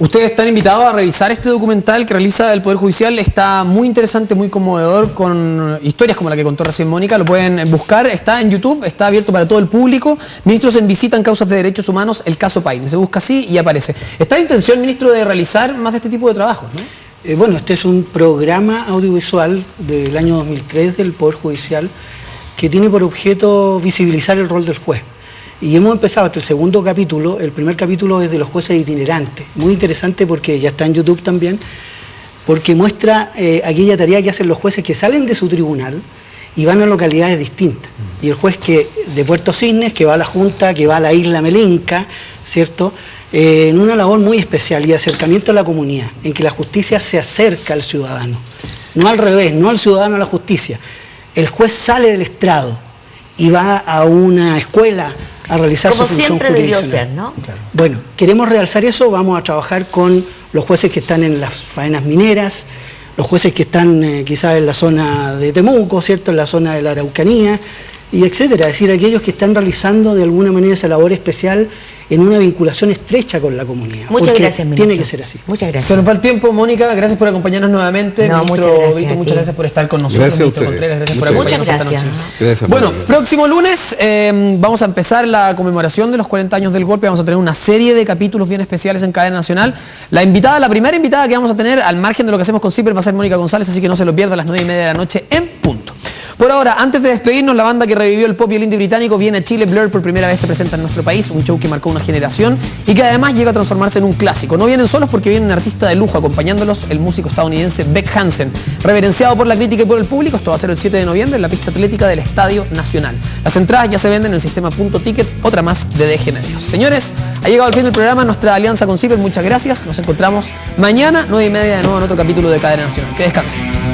Ustedes están invitados a revisar este documental que realiza el Poder Judicial. Está muy interesante, muy conmovedor, con historias como la que contó recién Mónica. Lo pueden buscar, está en YouTube, está abierto para todo el público. Ministros en visita en causas de derechos humanos, el caso Paine. Se busca así y aparece. ¿Está en intención, ministro, de realizar más de este tipo de trabajos, no? Bueno, este es un programa audiovisual del año 2003 del Poder Judicial que tiene por objeto visibilizar el rol del juez. Y hemos empezado hasta el segundo capítulo. El primer capítulo es de los jueces itinerantes. Muy interesante porque ya está en YouTube también, porque muestra aquella tarea que hacen los jueces que salen de su tribunal y van a localidades distintas. Y el juez de Puerto Cisnes, que va a la Junta, que va a la isla Melinca, ¿cierto? En una labor muy especial y de acercamiento a la comunidad, en que la justicia se acerca al ciudadano. No al revés, no al ciudadano a la justicia. El juez sale del estrado y va a una escuela a realizar su función siempre debió jurisdiccional. ser, ¿no? Claro. Bueno, queremos realzar eso, vamos a trabajar con los jueces que están en las faenas mineras, los jueces que están quizás en la zona de Temuco, ¿cierto?, en la zona de la Araucanía, y etcétera, es decir, aquellos que están realizando de alguna manera esa labor especial en una vinculación estrecha con la comunidad. Muchas gracias, ministro. Tiene que ser así. Muchas gracias. Se nos va el tiempo, Mónica. Gracias por acompañarnos nuevamente. No, Ministro muchas gracias Brito, a muchas ti. gracias por estar con nosotros. Gracias a Ministro ustedes. Contreras, gracias por Muchas acompañarnos esta gracias. noche. Gracias, Bueno, Mónica. próximo lunes vamos a empezar la conmemoración de los 40 años del golpe. Vamos a tener una serie de capítulos bien especiales en Cadena Nacional. La primera invitada que vamos a tener, al margen de lo que hacemos con CIPER, va a ser Mónica González, así que no se lo pierda a las 9:30 de la noche en punto. Por ahora, antes de despedirnos, la banda que revivió el pop y el indie británico viene a Chile. Blur por primera vez se presenta en nuestro país, un show que marcó una generación y que además llega a transformarse en un clásico. No vienen solos porque viene un artista de lujo acompañándolos, el músico estadounidense Beck Hansen. Reverenciado por la crítica y por el público, esto va a ser el 7 de noviembre en la pista atlética del Estadio Nacional. Las entradas ya se venden en el sistema Punto Ticket, otra más de DG Medios. Señores, ha llegado el fin del programa, nuestra alianza con CIPER, muchas gracias. Nos encontramos mañana, 9:30 de nuevo en otro capítulo de Cadena Nacional. Que descansen.